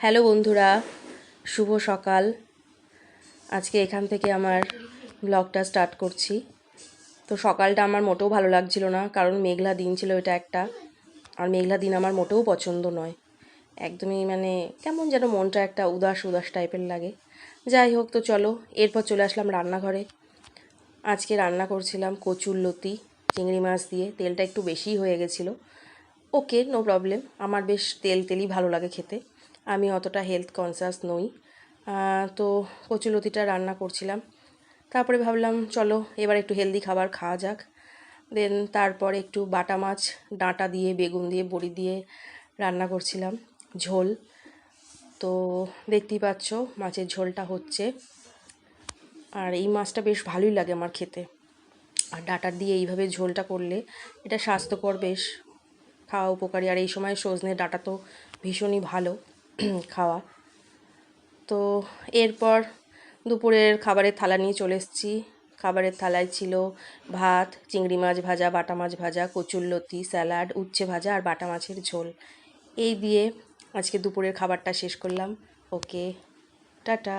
Hello বন্ধুরা, শুভ সকাল। আজকে এখান থেকে আমার ব্লগটা স্টার্ট করছি। তো সকালটা আমার মোটেও ভালো লাগছিল না, কারণ মেঘলা দিন ছিল এটা একটা। আর মেঘলা দিন আমার মোটেও পছন্দ নয়, একদমই কেমন যেন মনটা একটা উদাস উদাস টাইপের লাগে। যাই হোক, তো চলো এরপর চলে আসলাম রান্নাঘরে। আজকে রান্না করছিলাম কচুরলতি চিংড়ি মাছ দিয়ে। তেলটা একটু বেশিই হয়ে গেছিলো। ওকে, নো প্রবলেম, আমার বেশ তেলই ভালো লাগে খেতে। আমি অতটা হেলথ কনসিয়াস নই। তো কচুলতিটা রান্না করছিলাম। তারপরে ভাবলাম চলো এবার একটু হেলদি খাবার খাওয়া যাক। দেন তারপরে একটু বাটা মাছ ডাঁটা দিয়ে বেগুন দিয়ে বড়ি দিয়ে রান্না করছিলাম ঝোল। তো দেখতেই পাচ্ছ মাছের ঝোলটা হচ্ছে। আর এই মাছটা বেশ ভালোই লাগে আমার খেতে। আর ডাঁটা দিয়ে এইভাবে ঝোলটা করলে এটা স্বাস্থ্যকর, বেশ খাওয়া উপকারী। আর এই সময় সজনে ডাঁটা তো ভীষণই ভালো খাওয়া। তো এরপর দুপুরের খাবারের থালা নিয়ে চলে এসেছি। খাবারের থালায় ছিল ভাত, চিংড়ি মাছ ভাজা, বাটা মাছ ভাজা, কচুরলতি, স্যালাড, উচ্ছে ভাজা আর বাটা মাছের ঝোল। এই দিয়ে আজকে দুপুরের খাবারটা শেষ করলাম। ওকে, টাটা।